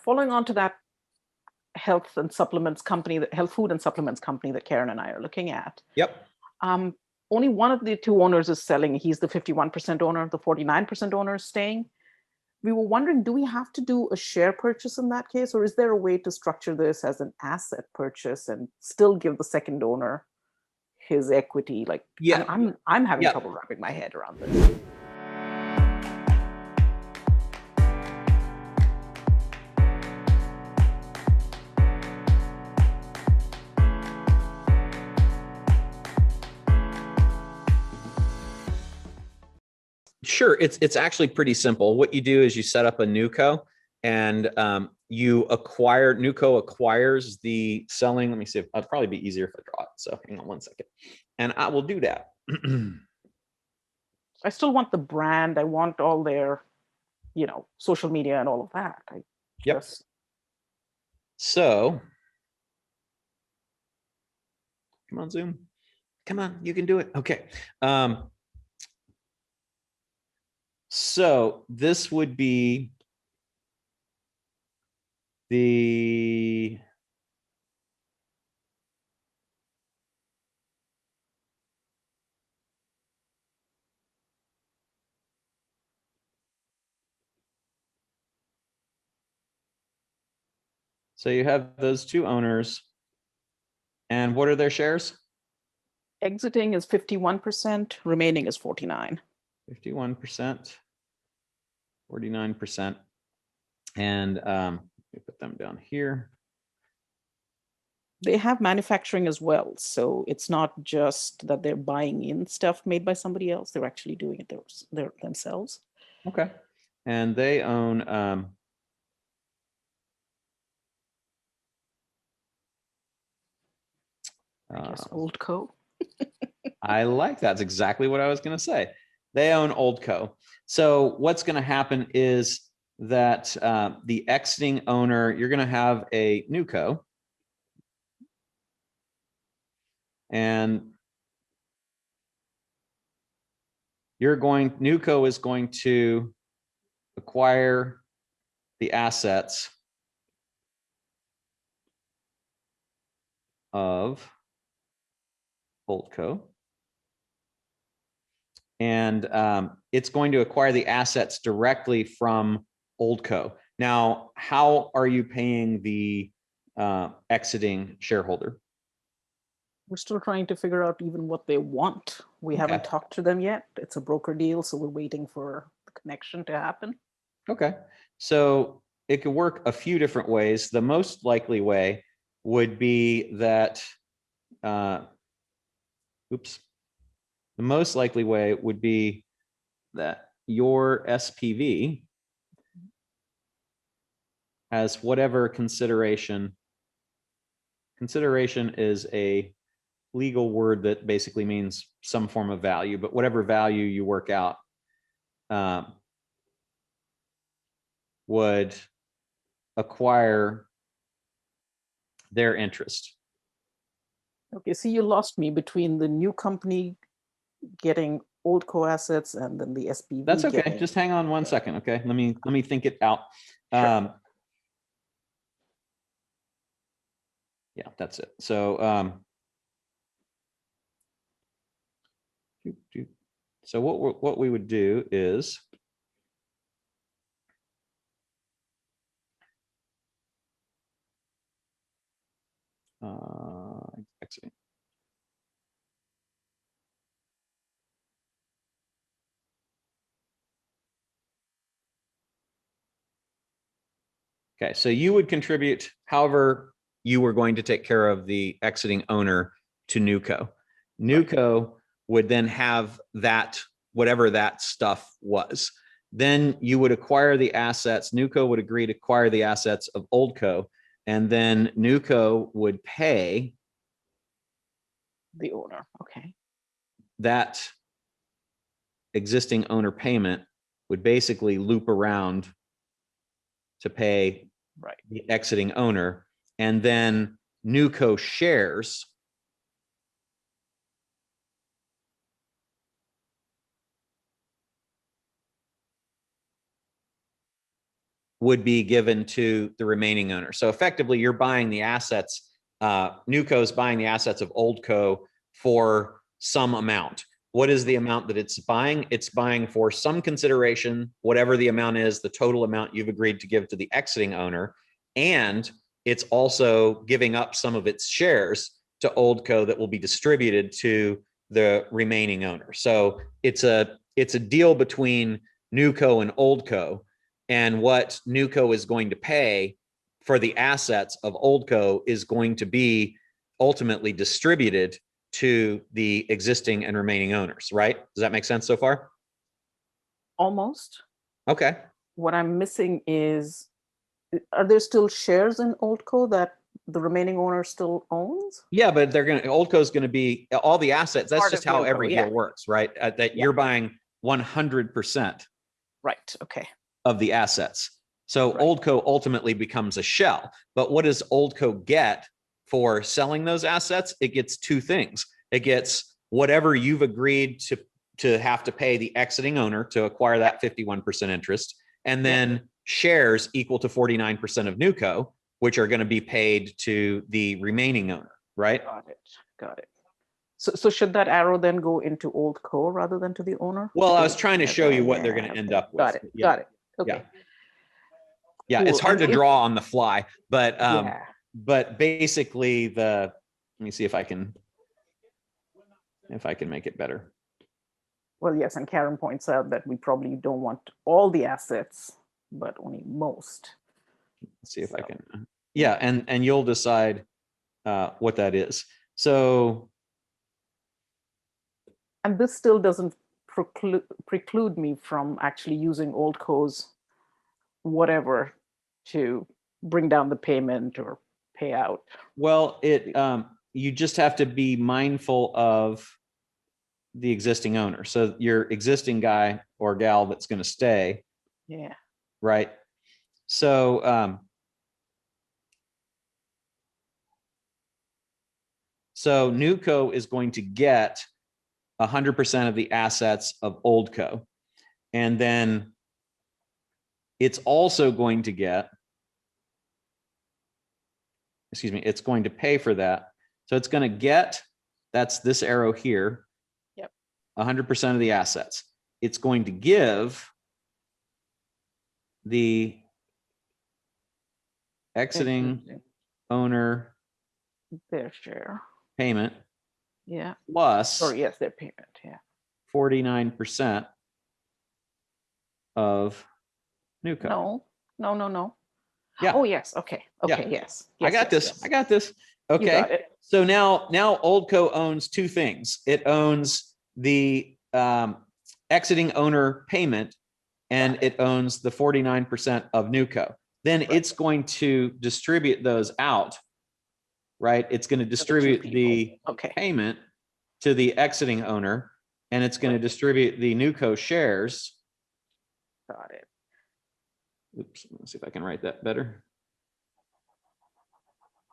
following on to that health food and supplements company that Karen and I are looking at. Yep. Only one of the two owners is selling. He's the 51% owner. The 49% owner is staying. We were wondering, do we have to do a share purchase in that case, or is there a way to structure this as an asset purchase and still give the second owner his equity? Like, yeah, I'm having trouble wrapping my head around this. Sure, it's actually pretty simple. What you do is you set up a new co, and new co acquires the selling. Let me see. It'd probably be easier if I draw it. So hang on one second, and I will do that. I still want the brand. I want all their, social media and all of that. Yep. So, come on, Zoom. Come on, you can do it. Okay. So this would be the so you have those two owners, and what are their shares? Exiting is 51%, remaining is 49%. 51%, 49%. And let me put them down here. They have manufacturing as well. So it's not just that they're buying in stuff made by somebody else. They're actually doing it themselves. Okay. And they own I guess Old Co. I like that. That's exactly what I was going to say. They own Old Co. So what's going to happen is that the exiting owner, you're going to have a new co. And new co is going to acquire the assets of Old Co. And it's going to acquire the assets directly from Old Co. Now, how are you paying the exiting shareholder? We're still trying to figure out even what they want. We haven't talked to them yet. It's a broker deal, so we're waiting for the connection to happen. Okay. So it could work a few different ways. The most likely way would be that, the most likely way would be that your SPV has whatever consideration. Consideration is a legal word that basically means some form of value, but whatever value you work out would acquire their interest. Okay, see, you lost me between the new company getting Old Co assets and then the SPV. That's okay. Just hang on one second. Okay, let me think it out. Sure. Yeah, that's it. So so what we would do is exiting. Okay, so you would contribute however you were going to take care of the exiting owner to NewCo. NewCo would then have that, whatever that stuff was. Then you would acquire the assets. NewCo would agree to acquire the assets of OldCo, and then NewCo would pay the owner. Okay. That existing owner payment would basically loop around to pay the exiting owner, and then NewCo shares would be given to the remaining owner. So effectively, you're buying the assets. Newco's buying the assets of Oldco for some amount. What is the amount that it's buying? It's buying for some consideration, whatever the amount is, the total amount you've agreed to give to the exiting owner. And it's also giving up some of its shares to Oldco that will be distributed to the remaining owner. So it's a deal between Newco and Oldco, and what Newco is going to pay for the assets of Oldco is going to be ultimately distributed to the existing and remaining owners, right? Does that make sense so far? Almost. Okay. What I'm missing is, are there still shares in Oldco that the remaining owner still owns? Yeah, but Oldco's going to be all the assets. That's Part just of how Newco, every yeah. deal works, right? That Yeah. you're buying 100% Right. Okay. of the assets. So Right. Oldco ultimately becomes a shell. But what does Oldco get for selling those assets? It gets two things. It gets whatever you've agreed to have to pay the exiting owner to acquire that 51% interest, and then shares equal to 49% of Newco, which are going to be paid to the remaining owner, right? Got it. Got it. So should that arrow then go into Oldco rather than to the owner? Well, I was trying to show you what they're going to end up with. Got it. Yeah. Got it. Okay. Yeah. Yeah, Cool. it's hard And to draw on the fly, but yeah. but basically let me see if I can make it better. Well, yes, and Karen points out that we probably don't want all the assets, but only most. Let's see if I can. Yeah, and you'll decide what that is. So, and this still doesn't preclude me from actually using Oldco's whatever to bring down the payment or pay out. Well, you just have to be mindful of the existing owner. So your existing guy or gal that's going to stay. Yeah. Right. So so Newco is going to get 100% of the assets of Oldco, and then it's also going to get, it's going to pay for that. So it's going to get, that's this arrow here, 100% of the assets. It's going to give the exiting owner their share payment, plus, or yes, their payment, 49% of Newco. No. Yeah. Oh, yes. Okay. Yes. I got this. I got this. Okay. You got it. So now Oldco owns two things. It owns the exiting owner payment, and it owns the 49% of Newco. Then it's going to distribute those out, right? It's going to distribute the payment to the exiting owner, and it's going to distribute the Newco shares. Got it. Oops, let's see if I can write that better.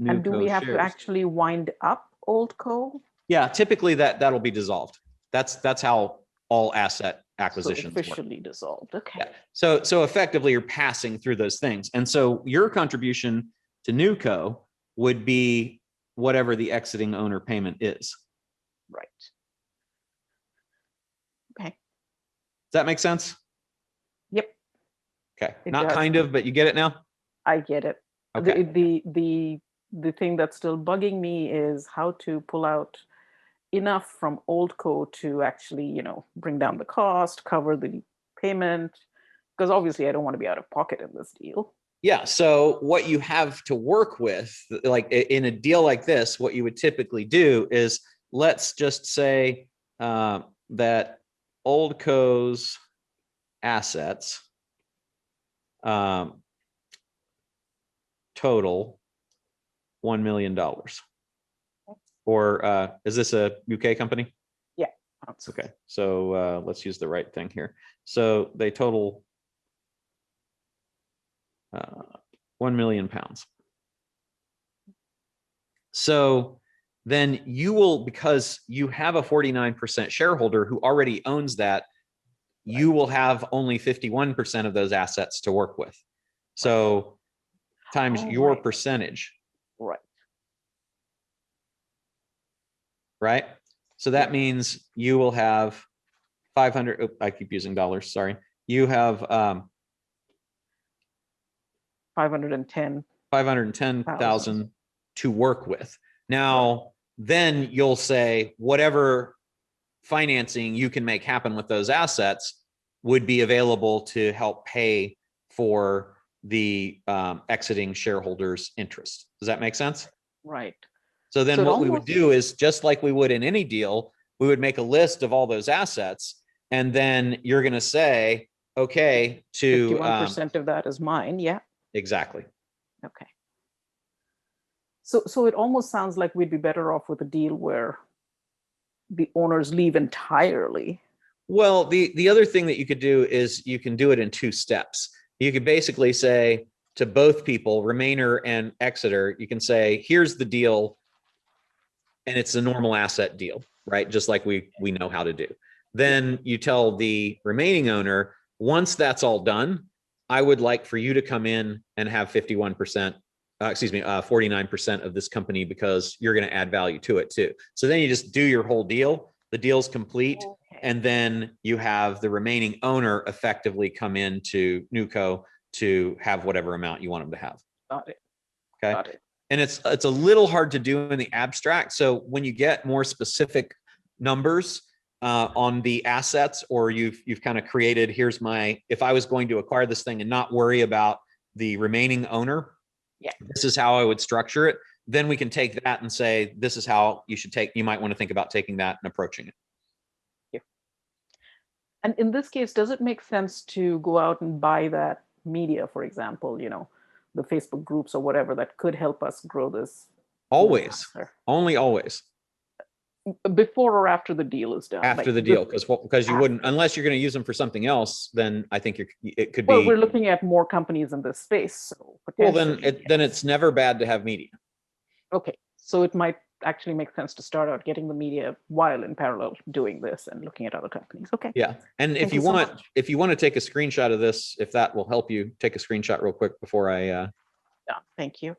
Newco and do we have to actually wind up Oldco? Yeah, typically that'll be dissolved. That's how all asset acquisitions officially dissolved. Okay. Yeah. So effectively you're passing through those things. And so your contribution to Newco would be whatever the exiting owner payment is. Right. Okay. Does that make sense? Yep. Okay. Not kind of, but you get it now? I get it. Okay. The thing that's still bugging me is how to pull out enough from Oldco to actually, bring down the cost, cover the payment, because obviously I don't want to be out of pocket in this deal. Yeah. So what you have to work with, like in a deal like this, what you would typically do is, let's just say that Oldco's assets total $1 million. Or is this a UK company? Yeah. Okay. So let's use the right thing here. So they total 1 million pounds. So then you will, because you have a 49% shareholder who already owns that, you will have only 51% of those assets to work with. So times Oh, your right. percentage, Right. right? So that Yeah. means you will have 500. Oh, I keep using dollars. Sorry. You have 510,000. 510,000 to work with. Now, then you'll say whatever financing you can make happen with those assets would be available to help pay for the exiting shareholders' interest. Does that make sense? Right. So then So it what we would almost do is just like we would in any deal, we would make a list of all those assets. And then you're going to say, okay, to 51% of that is mine. Yeah. exactly. Okay. So it almost sounds like we'd be better off with a deal where the owners leave entirely. Well, the other thing that you could do is you can do it in 2 steps. You could basically say to both people, remainer and exeter, you can say, here's the deal, and it's a normal asset deal, right? Just like we know how to do. Then you tell the remaining owner, once that's all done, I would like for you to come in and have 51%, 49% of this company because you're going to add value to it too. So then you just do your whole deal. The deal's complete. Okay. And then you have the remaining owner effectively come into Nuco to have whatever amount you want them to have. Got it. Okay. Got it. And it's a little hard to do in the abstract. So when you get more specific numbers on the assets, or you've kind of created, here's my, if I was going to acquire this thing and not worry about the remaining owner, yeah, this is how I would structure it. Then we can take that and say, this is how you might want to think about taking that and approaching it. Yeah. And in this case, does it make sense to go out and buy that media, for example, the Facebook groups or whatever that could help us grow this? Always, only always. Before or after the deal is done? After the deal, because you wouldn't, unless you're going to use them for something else, then I think it could be. Well, we're looking at more companies in this space. So well, then it's never bad to have media. Okay, so it might actually make sense to start out getting the media while in parallel doing this and looking at other companies. Okay. Yeah, and if you want to take a screenshot of this, if that will help you, take a screenshot real quick before I. Yeah, thank you.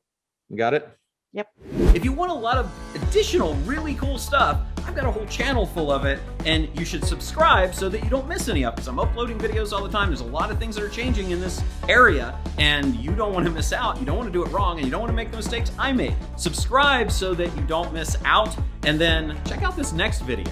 You got it? Yep. If you want a lot of additional really cool stuff, I've got a whole channel full of it, and you should subscribe so that you don't miss any of it, because I'm uploading videos all the time. There's a lot of things that are changing in this area, and you don't want to miss out. You don't want to do it wrong, and you don't want to make the mistakes I made. Subscribe so that you don't miss out, and then check out this next video.